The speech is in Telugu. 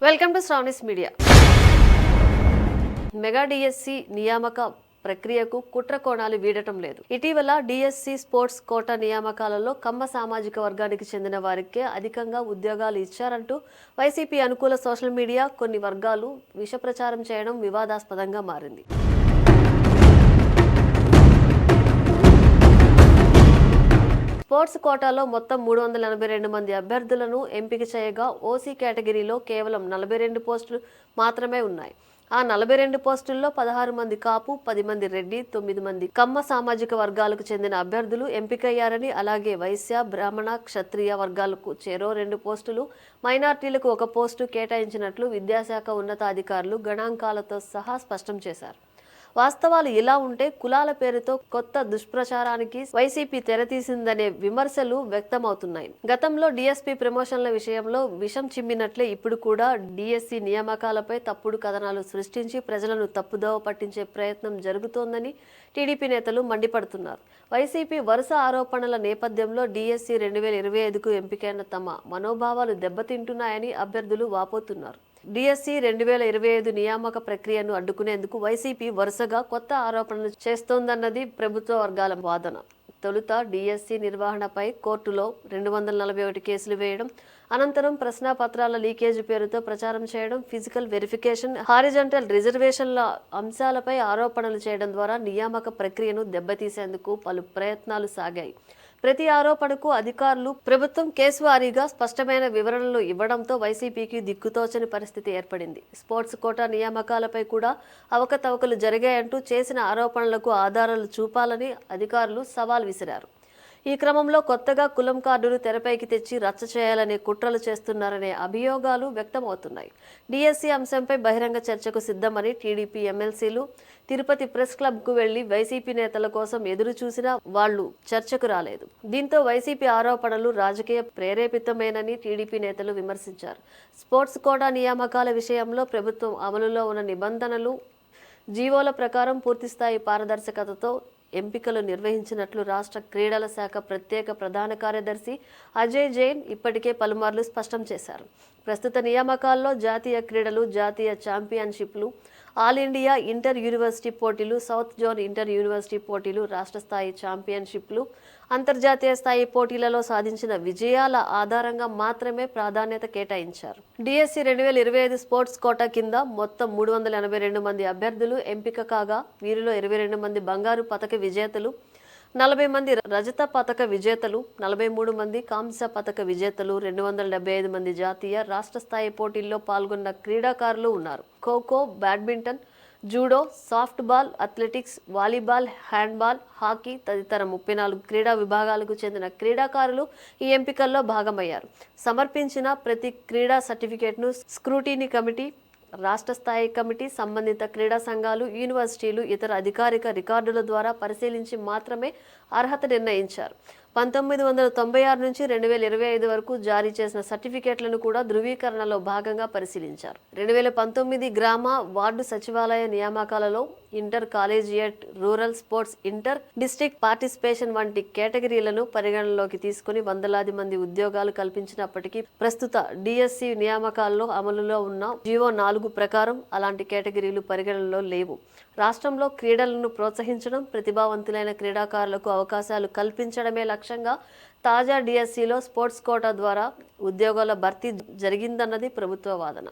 Welcome to Sravani's media. Mega DSC నియామక ప్రక్రియకు కుట్ర కోణాలు వీడటం లేదు. ఇటీవల డిఎస్సి స్పోర్ట్స్ కోటా నియామకాలలో కమ్మ సామాజిక వర్గానికి చెందిన వారికే అధికంగా ఉద్యోగాలు ఇచ్చారంటూ వైసీపీ అనుకూల సోషల్ మీడియా కొన్ని వర్గాలు విష ప్రచారం చేయడం వివాదాస్పదంగా మారింది. స్పోర్ట్స్ కోటాలో మొత్తం 382 మంది అభ్యర్థులను ఎంపిక చేయగా ఓసీ కేటగిరీలో కేవలం 42 పోస్టులు మాత్రమే ఉన్నాయి. ఆ 42 పోస్టుల్లో 16 మంది కాపు, 10 మంది రెడ్డి, 9 మంది కమ్మ సామాజిక వర్గాలకు చెందిన అభ్యర్థులు ఎంపికయ్యారని, అలాగే వైశ్య, బ్రాహ్మణ, క్షత్రియ వర్గాలకు చెరో 2 పోస్టులు, మైనార్టీలకు 1 పోస్టు కేటాయించినట్లు విద్యాశాఖ ఉన్నతాధికారులు గణాంకాలతో సహా స్పష్టం చేశారు. వాస్తవాలు ఇలా ఉంటే కులాల పేరుతో కొత్త దుష్ప్రచారానికి వైసీపీ తెరతీసిందనే విమర్శలు వ్యక్తమవుతున్నాయి. గతంలో డిఎస్పీ ప్రమోషన్ల విషయంలో విషం చిమ్మినట్లే ఇప్పుడు కూడా డిఎస్సి నియామకాలపై తప్పుడు కథనాలు సృష్టించి ప్రజలను తప్పుదోవ పట్టించే ప్రయత్నం జరుగుతోందని టీడీపీ నేతలు మండిపడుతున్నారు. వైసీపీ వరుస ఆరోపణల నేపథ్యంలో డిఎస్సి 2025కు ఎంపికైన తమ మనోభావాలు దెబ్బతింటున్నాయని అభ్యర్థులు వాపోతున్నారు. డిఎస్సి 2025 నియామక ప్రక్రియను అడ్డుకునేందుకు వైసీపీ వరుసగా కొత్త ఆరోపణలు చేస్తోందన్నది ప్రభుత్వ వర్గాల వాదన. తొలుత డిఎస్సి నిర్వహణపై కోర్టులో 241 కేసులు వేయడం, అనంతరం ప్రశ్నాపత్రాల లీకేజ్ పేరుతో ప్రచారం చేయడం, ఫిజికల్ వెరిఫికేషన్, హారిజంటల్ రిజర్వేషన్ల అంశాలపై ఆరోపణలు చేయడం ద్వారా నియామక ప్రక్రియను దెబ్బతీసేందుకు పలు ప్రయత్నాలు సాగాయి. ప్రతి ఆరోపణకు అధికారులు, ప్రభుత్వం కేసువారీగా స్పష్టమైన వివరణలు ఇవ్వడంతో వైసీపీకి దిక్కుతోచని పరిస్థితి ఏర్పడింది. స్పోర్ట్స్ కోటా నియామకాలపై కూడా అవకతవకలు జరిగాయంటూ చేసిన ఆరోపణలకు ఆధారాలు చూపాలని అధికారులు సవాల్ విసిరారు. ఈ క్రమంలో కొత్తగా కులం కార్డును తెరపైకి తెచ్చి రచ్చ చేయాలనే కుట్రలు చేస్తున్నారనే అభియోగాలు వ్యక్తమవుతున్నాయి. డిఎస్సి అంశంపై బహిరంగ చర్చకు సిద్ధమని టీడీపీ ఎమ్మెల్సీలు తిరుపతి ప్రెస్ క్లబ్కు వెళ్లి వైసీపీ నేతల కోసం ఎదురు చూసినా వాళ్లు చర్చకు రాలేదు. దీంతో వైసీపీ ఆరోపణలు రాజకీయ ప్రేరేపితమేనని టీడీపీ నేతలు విమర్శించారు. స్పోర్ట్స్ కోటా నియామకాల విషయంలో ప్రభుత్వం అమలులో ఉన్న నిబంధనలు, జీవోల ప్రకారం పూర్తిస్థాయి పారదర్శకతతో ఎంపికలు నిర్వహించినట్లు రాష్ట్ర క్రీడల శాఖ ప్రత్యేక ప్రధాన కార్యదర్శి అజయ్ జైన్ ఇప్పటికే పలుమార్లు స్పష్టం చేశారు. ప్రస్తుత నియామకాల్లో జాతీయ క్రీడలు, జాతీయ ఛాంపియన్షిప్లు, ఆల్ ఇండియా ఇంటర్ యూనివర్సిటీ పోటీలు, సౌత్ జోన్ ఇంటర్ యూనివర్సిటీ పోటీలు, రాష్ట్ర స్థాయి ఛాంపియన్షిప్లు, అంతర్జాతీయ స్థాయి పోటీలలో సాధించిన విజయాల ఆధారంగా మాత్రమే ప్రాధాన్యత కేటాయించారు. డిఎస్సి 2025 స్పోర్ట్స్ కోటా కింద మొత్తం 382 మంది అభ్యర్థులు ఎంపిక కాగా వీరిలో 22 మంది బంగారు పతక విజేతలు, 40 మంది రజత పతక విజేతలు, 43 మంది కాంస్య పతక విజేతలు, 275 మంది జాతీయ, రాష్ట్ర స్థాయి పోటీల్లో పాల్గొన్న క్రీడాకారులు ఉన్నారు. Kho kho, badminton, judo, soft ball, athletics, volleyball, handball, hockey తదితర 34 క్రీడా విభాగాలకు చెందిన క్రీడాకారులు ఈ ఎంపికల్లో భాగమయ్యారు. సమర్పించిన ప్రతి క్రీడా సర్టిఫికేట్ను స్క్రూటినీ కమిటీ, రాష్ట్ర స్థాయి కమిటీ, సంబంధిత క్రీడా సంఘాలు, యూనివర్సిటీలు ఇతర అధికారిక రికార్డుల ద్వారా పరిశీలించి మాత్రమే అర్హత నిర్ణయించారు. 1996 నుంచి 2025 వరకు జారీ చేసిన సర్టిఫికేట్లను కూడా ధృవీకరణలో భాగంగా పరిశీలించారు. 2019 గ్రామ, వార్డు సచివాలయ నియామకాలలో inter collegiate, rural sports, inter district participation వంటి కేటగిరీలను పరిగణనలోకి తీసుకుని వందలాది మంది ఉద్యోగాలు కల్పించినప్పటికీ ప్రస్తుత డిఎస్సి నియామకాల్లో అమలులో ఉన్న జీవో 4 ప్రకారం అలాంటి కేటగిరీలు పరిగణనలో లేవు. రాష్ట్రంలో క్రీడలను ప్రోత్సహించడం, ప్రతిభావంతులైన క్రీడాకారులకు అవకాశాలు కల్పించడమే లక్ష్యంగా తాజా డిఎస్సిలో స్పోర్ట్స్ కోటా ద్వారా ఉద్యోగాల భర్తీ జరిగిందన్నది ప్రభుత్వ వాదన.